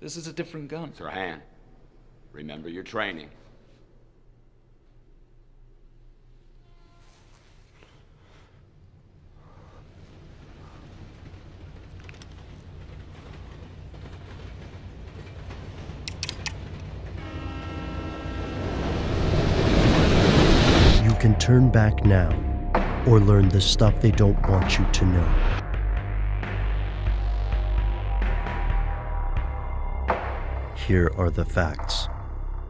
This is a different gun. Sirhan, remember your training. You can turn back now, or learn the stuff they don't want you to know. Here are the facts.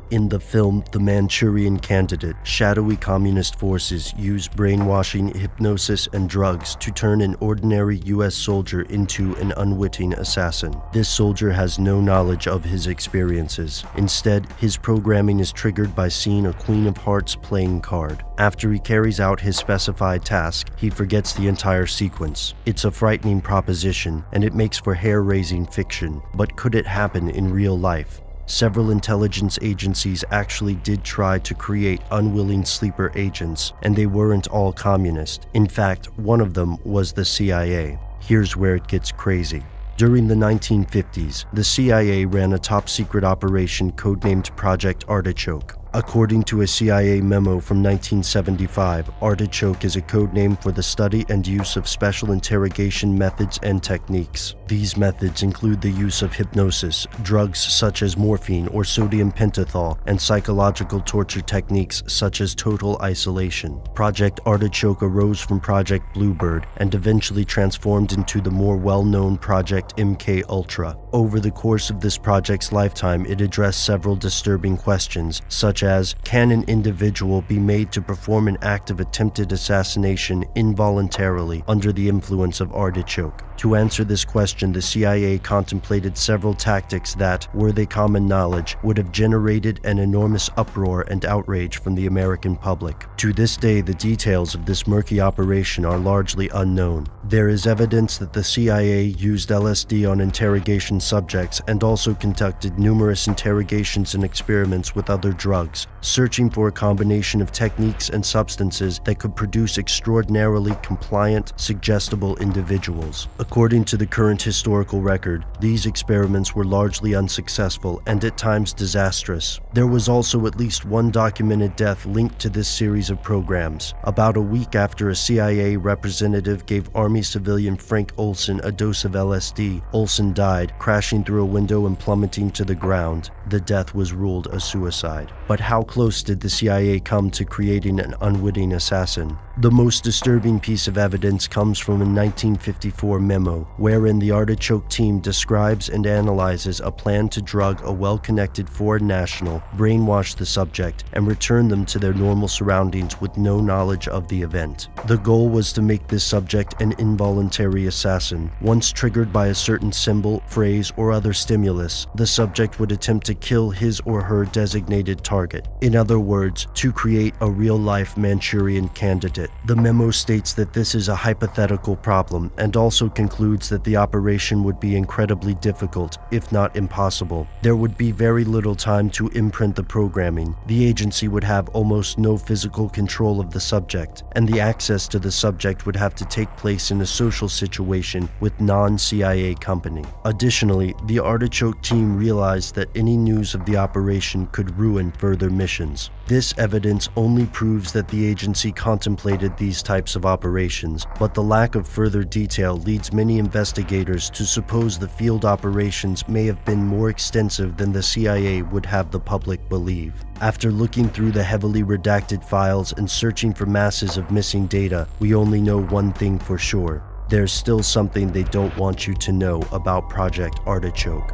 In the film The Manchurian Candidate, shadowy communist forces use brainwashing, hypnosis, and drugs to turn an ordinary US soldier into an unwitting assassin. This soldier has no knowledge of his experiences. Instead, his programming is triggered by seeing a Queen of Hearts playing card. After he carries out his specified task, he forgets the entire sequence. It's a frightening proposition, and it makes for hair-raising fiction. But could it happen in real life? Several intelligence agencies actually did try to create unwilling sleeper agents, and they weren't all communist. In fact, one of them was the CIA. Here's where it gets crazy. During the 1950s, the CIA ran a top-secret operation codenamed Project Artichoke. According to a CIA memo from 1975, Artichoke is a code name for the study and use of special interrogation methods and techniques. These methods include the use of hypnosis, drugs such as morphine or sodium pentothal, and psychological torture techniques such as total isolation. Project Artichoke arose from Project Bluebird and eventually transformed into the more well-known Project MK Ultra. Over the course of this project's lifetime, it addressed several disturbing questions, such as, can an individual be made to perform an act of attempted assassination involuntarily under the influence of artichoke? To answer this question, the CIA contemplated several tactics that, were they common knowledge, would have generated an enormous uproar and outrage from the American public. To this day, the details of this murky operation are largely unknown. There is evidence that the CIA used LSD on interrogation subjects and also conducted numerous interrogations and experiments with other drugs, searching for a combination of techniques and substances that could produce extraordinarily compliant, suggestible individuals. According to the current historical record, these experiments were largely unsuccessful and at times disastrous. There was also at least one documented death linked to this series of programs. About a week after a CIA representative gave Army civilian Frank Olson a dose of LSD, Olson died, crashing through a window and plummeting to the ground. The death was ruled a suicide. But how close did the CIA come to creating an unwitting assassin? The most disturbing piece of evidence comes from a 1954 memo, wherein the Artichoke team describes and analyzes a plan to drug a well-connected foreign national, brainwash the subject, and return them to their normal surroundings with no knowledge of the event. The goal was to make this subject an involuntary assassin. Once triggered by a certain symbol, phrase, or other stimulus, the subject would attempt to kill his or her designated target. In other words, to create a real-life Manchurian candidate. The memo states that this is a hypothetical problem and also concludes that the operation would be incredibly difficult, if not impossible. There would be very little time to imprint the programming. The agency would have almost no physical control of the subject, and the access to the subject would have to take place in a social situation with non-CIA company. Additionally, the Artichoke team realized that any news of the operation could ruin further missions. This evidence only proves that the agency contemplated these types of operations, but the lack of further detail leads many investigators to suppose the field operations may have been more extensive than the CIA would have the public believe. After looking through the heavily redacted files and searching for masses of missing data, we only know one thing for sure. There's still something they don't want you to know about Project Artichoke.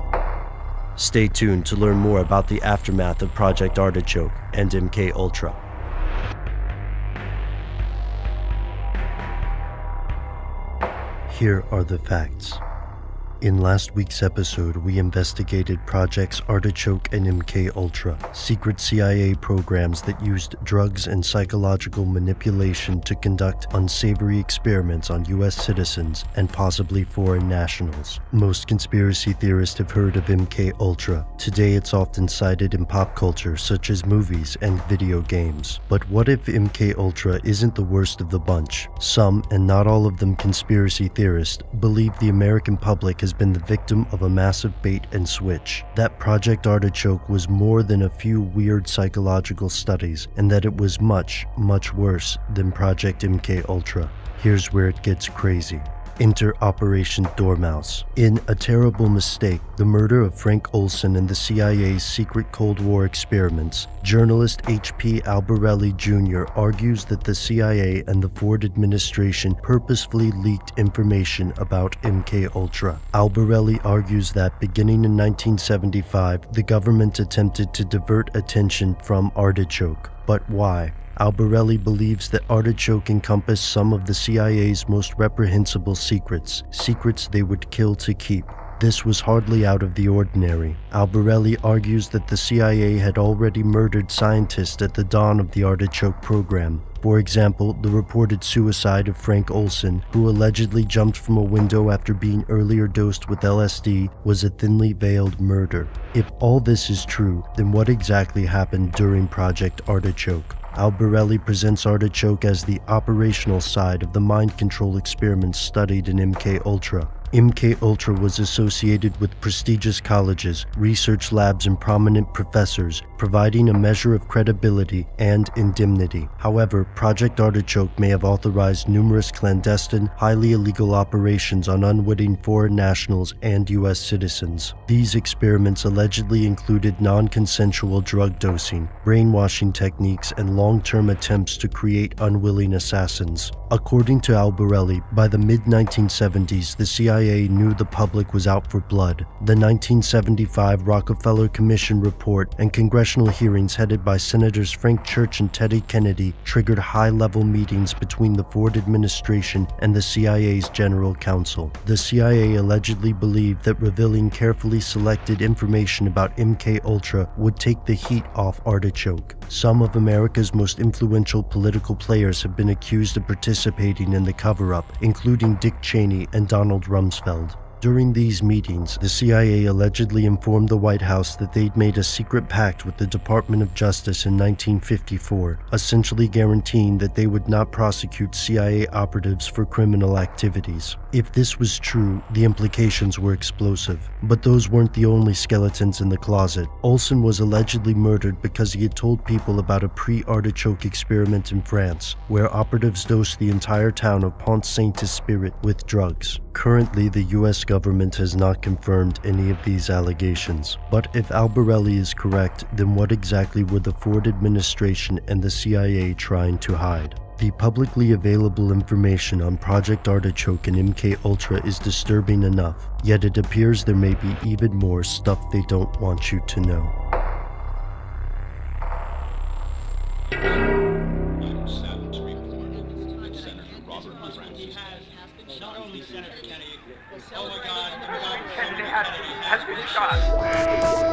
Stay tuned to learn more about the aftermath of Project Artichoke and MK Ultra. Here are the facts. In last week's episode, we investigated Projects Artichoke and MK Ultra, secret CIA programs that used drugs and psychological manipulation to conduct unsavory experiments on US citizens and possibly foreign nationals. Most conspiracy theorists have heard of MK Ultra. Today it's often cited in pop culture such as movies and video games. But what if MK Ultra isn't the worst of the bunch? Some, and not all of them conspiracy theorists, believe the American public has has been the victim of a massive bait and switch, that Project Artichoke was more than a few weird psychological studies, and that it was much, much worse than Project MKUltra. Here's where it gets crazy. Enter Operation Dormouse. In a terrible mistake, the murder of Frank Olson and the CIA's secret Cold War experiments, journalist H.P. Albarelli Jr. argues that the CIA and the Ford administration purposefully leaked information about MKUltra. Albarelli argues that beginning in 1975, the government attempted to divert attention from Artichoke. But why? Albarelli believes that Artichoke encompassed some of the CIA's most reprehensible secrets they would kill to keep. This was hardly out of the ordinary. Albarelli argues that the CIA had already murdered scientists at the dawn of the Artichoke program. For example, the reported suicide of Frank Olson, who allegedly jumped from a window after being earlier dosed with LSD, was a thinly veiled murder. If all this is true, then what exactly happened during Project Artichoke? Albarelli presents Artichoke as the operational side of the mind control experiments studied in MKUltra. MKUltra was associated with prestigious colleges, research labs, and prominent professors, providing a measure of credibility and indemnity. However, Project Artichoke may have authorized numerous clandestine, highly illegal operations on unwitting foreign nationals and U.S. citizens. These experiments allegedly included non-consensual drug dosing, brainwashing techniques, and long-term attempts to create unwilling assassins. According to Albarelli, by the mid-1970s, the CIA knew the public was out for blood. The 1975 Rockefeller Commission report and congressional hearings headed by Senators Frank Church and Teddy Kennedy triggered high-level meetings between the Ford administration and the CIA's General Counsel. The CIA allegedly believed that revealing carefully selected information about MKUltra would take the heat off Artichoke. Some of America's most influential political players have been accused of participating in the cover-up, including Dick Cheney and Donald Rumsfeld. During these meetings, the CIA allegedly informed the White House that they'd made a secret pact with the Department of Justice in 1954, essentially guaranteeing that they would not prosecute CIA operatives for criminal activities. If this was true, the implications were explosive. But those weren't the only skeletons in the closet. Olson was allegedly murdered because he had told people about a pre-Artichoke experiment in France, where operatives dosed the entire town of Pont Saint-Esprit with drugs. Currently, the U.S. government has not confirmed any of these allegations. But if Albarelli is correct, then what exactly were the Ford administration and the CIA trying to hide? The publicly available information on Project Artichoke and MKUltra is disturbing enough, yet it appears there may be even more stuff they don't want you to know. Kennedy has been shot.